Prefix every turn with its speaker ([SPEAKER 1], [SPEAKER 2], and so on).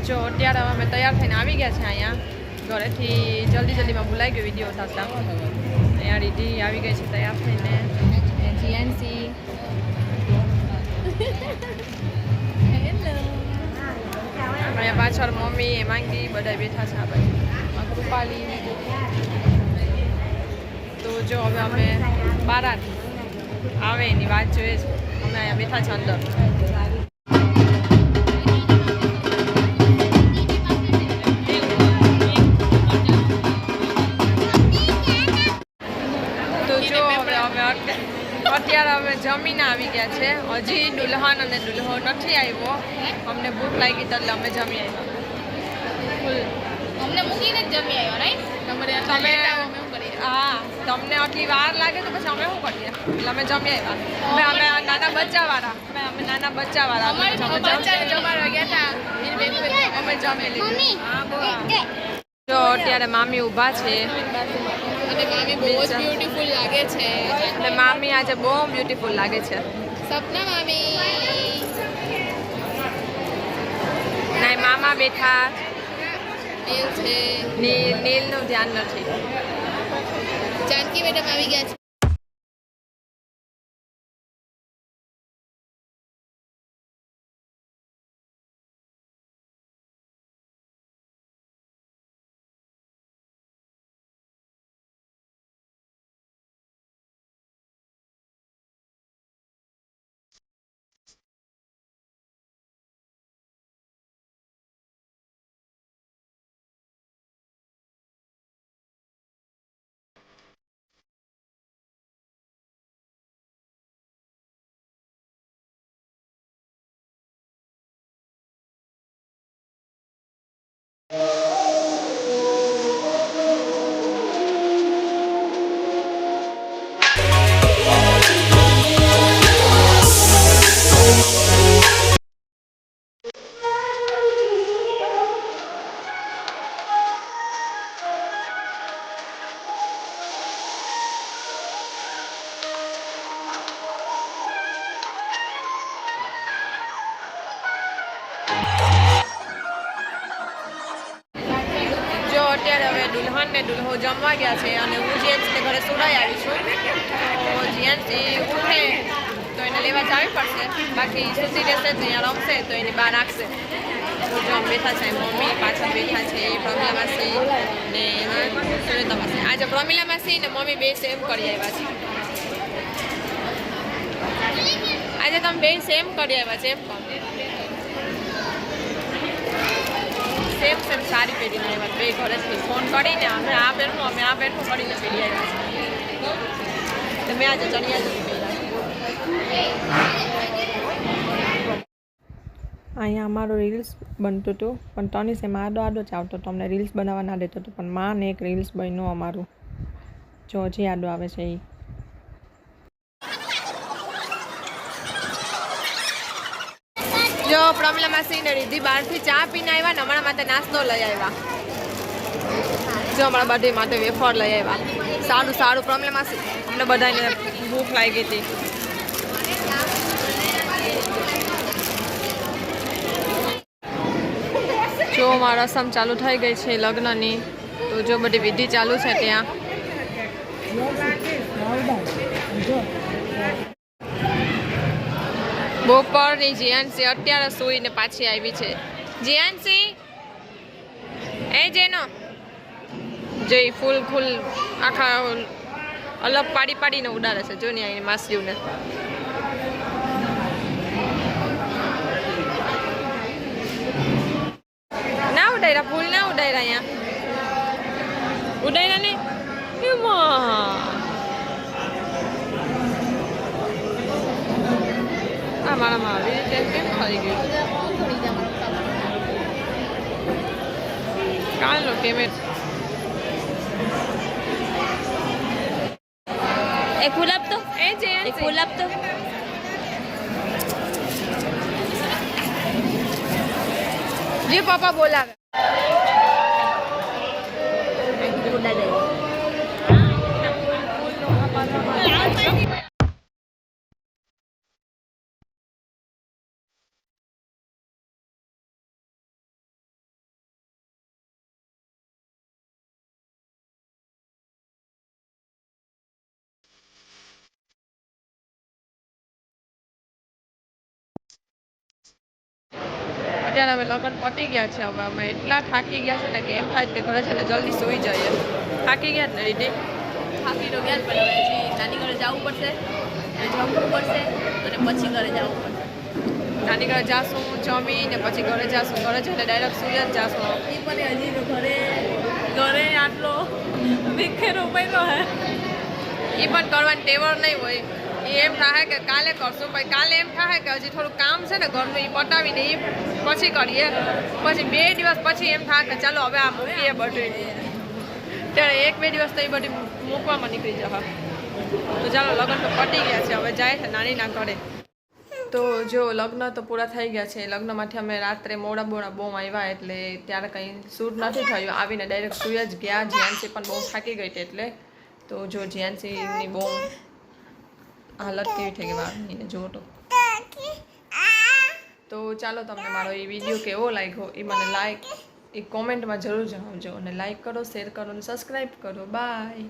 [SPEAKER 1] જો અત્યારે અમે તૈયાર થઈને આવી ગયા છે અહીંયા ઘરેથી જલ્દીમાં ભૂલાઈ ગયો વિડીયો ઉતારતા અહીંયા રીધી આવી ગઈ છે તૈયાર થઈને જીએનસી અહીંયા પાછળ મમ્મી હેમાંગી બધા બેઠા છે આ બાજુ કૃપાલી તો જો હવે અમે બારાત આવે એની વાત જોઈએ છે અમે અહીંયા બેઠા છે અંદર અત્યારે અમે જમીને આવી ગયા છે હજી દુલ્હન અને દુલ્હો નથી આવ્યો અમને ભૂખ લાગી તો એટલે અમે જમી આવ્યા
[SPEAKER 2] અમને મૂકીને જ જમી આવ્યો રાઈટ
[SPEAKER 1] તમે હા તમને આટલી વાર લાગે તો પછી અમે શું કરીએ એટલે અમે જમી આવ્યા અમે નાના બચ્ચાવાળા અમે જમાડવા ગયા હતા અમે જમી લીધું જો અત્યારે મામી ઊભા છે
[SPEAKER 2] અને મામી બહુ જ બ્યુટીફુલ લાગે છે
[SPEAKER 1] અને મામી આજે બહુ બ્યુટીફુલ લાગે છે
[SPEAKER 2] સપના મામી
[SPEAKER 1] ના મામા બેઠા
[SPEAKER 2] નીલ છે
[SPEAKER 1] નીલનું ધ્યાન નથી
[SPEAKER 2] જાનકી મેડમ આવી ગયા છે
[SPEAKER 1] અત્યારે હવે દુલ્હન ને દુલ્હો જમવા ગયા છે અને હું જીએન્સને ઘરે સુડાઈ આવી છું તો જીએન્સ ઉઠે તો એને લેવા જવી પડશે બાકી સુતી રહેશે તો અહીંયા રમશે તો એની બહાર રાખશે તો જો બેઠા છે મમ્મી પાછળ બેઠા છે પ્રમિલા માસી ને સુરેતા માસી આજે પ્રમિલા માસી ને મમ્મી બે સેમ કરી આવ્યા છે આજે તમે બે સેમ કરી આવ્યા છે એમ કહો સેમ સારી પહેરીને આવ્યા બે ઘરેથી ફોન કરીને અમે આ પહેરવું કરીને પહેરી આવ્યા છે મેં આજે ચણિયા અહીંયા અમારું રીલ્સ બનતું હતું પણ તનિષ એમાં આડો ચાવતો હતો અમને રીલ્સ બનાવવા ના દેતો હતો પણ માં ને એક રીલ્સ બન્યું અમારું જો હજી આડો આવે છે એ જો પ્રમિલા માસી ને રીધી બહારથી ચા પીને આવ્યા ને અમારા માટે નાસ્તો લઈ આવ્યા જો અમારા બધી માટે વેફર લઈ આવ્યા સારું પ્રમિલા માસી અમને બધાને ભૂખ લાગી હતી જો મારા રસમ ચાલુ થઈ ગઈ છે લગ્નની તો જો બધી વિધિ ચાલુ છે ત્યાં બપોરની જીયાનસી અત્યારે સૂઈને પાછી આવી છે જીયાનસી એ જેનો જઈ ફૂલ આખા અલગ પાડીને ઉડાડે છે જો ને અહીં માસીઓને ના ઉડાડ્યા ફૂલ ના ઉડાડ્યા અહીંયા ઉડાડ્યા ને આ મારામાં આવી રીતે કેમ થઈ ગયું કાલનો કેમેરા
[SPEAKER 2] એક ફૂલ આપતો એક ફૂલ આપતો
[SPEAKER 1] જી પાપા બોલાવે અત્યારે અમે લગ્ન પતી ગયા છે. હવે અમે એટલા થાકી ગયા છે ને કે એમ થાય કે ઘરે છે ને જલ્દી સૂઈ જઈએ. થાકી ગયા જ ને રીતિ?
[SPEAKER 2] થાકી તો ગયા જ, પણ હવે હજી નાની ઘરે જવું પડશે, જમવું પડશે અને પછી ઘરે જવું પડશે.
[SPEAKER 1] નાની ઘરે જાશું, જમીને પછી ઘરે જાશું. ઘરે જઈને ડાયરેક્ટ સૂઈ જ જાશું.
[SPEAKER 2] એ પણ હજી તો ઘરે આટલો વિખેરો પડ્યો હે.
[SPEAKER 1] એ પણ કરવાની ટેવર નહીં હોય. એ એમ થાય કે કાલે કરશું, પછી કાલે એમ થાય કે હજી થોડું કામ છે ને ઘરનું, એ પતાવીને એ પછી કરીએ. પછી 2 દિવસ પછી એમ થાય કે ચાલો હવે આ મૂકીએ બધું. ત્યારે 1-2 દિવસ તો એ બધી મૂકવામાં નીકળી જવા. તો ચાલો લગ્ન તો પતી ગયા છે, હવે જાય છે નાનીના ઘરે. તો જો લગ્ન તો પૂરા થઈ ગયા છે. લગ્નમાંથી અમે રાત્રે મોડા બહુ આવ્યા એટલે ત્યારે કંઈ શૂટ નથી થયું. આવીને ડાયરેક્ટ સૂઈ જ ગયા. જીયાનસી પણ બહુ થાકી ગઈ હતી એટલે. તો જો જીયાનસીની બહુ હાલત કેવી થઈ ગઈ વાળની જો તો ચાલો તમને મારો એ વિડીયો કેવો લાગ્યો એ મને કોમેન્ટમાં જરૂર જણાવજો. અને લાઈક કરો, શેર કરો અને સબસ્ક્રાઈબ કરો. બાય.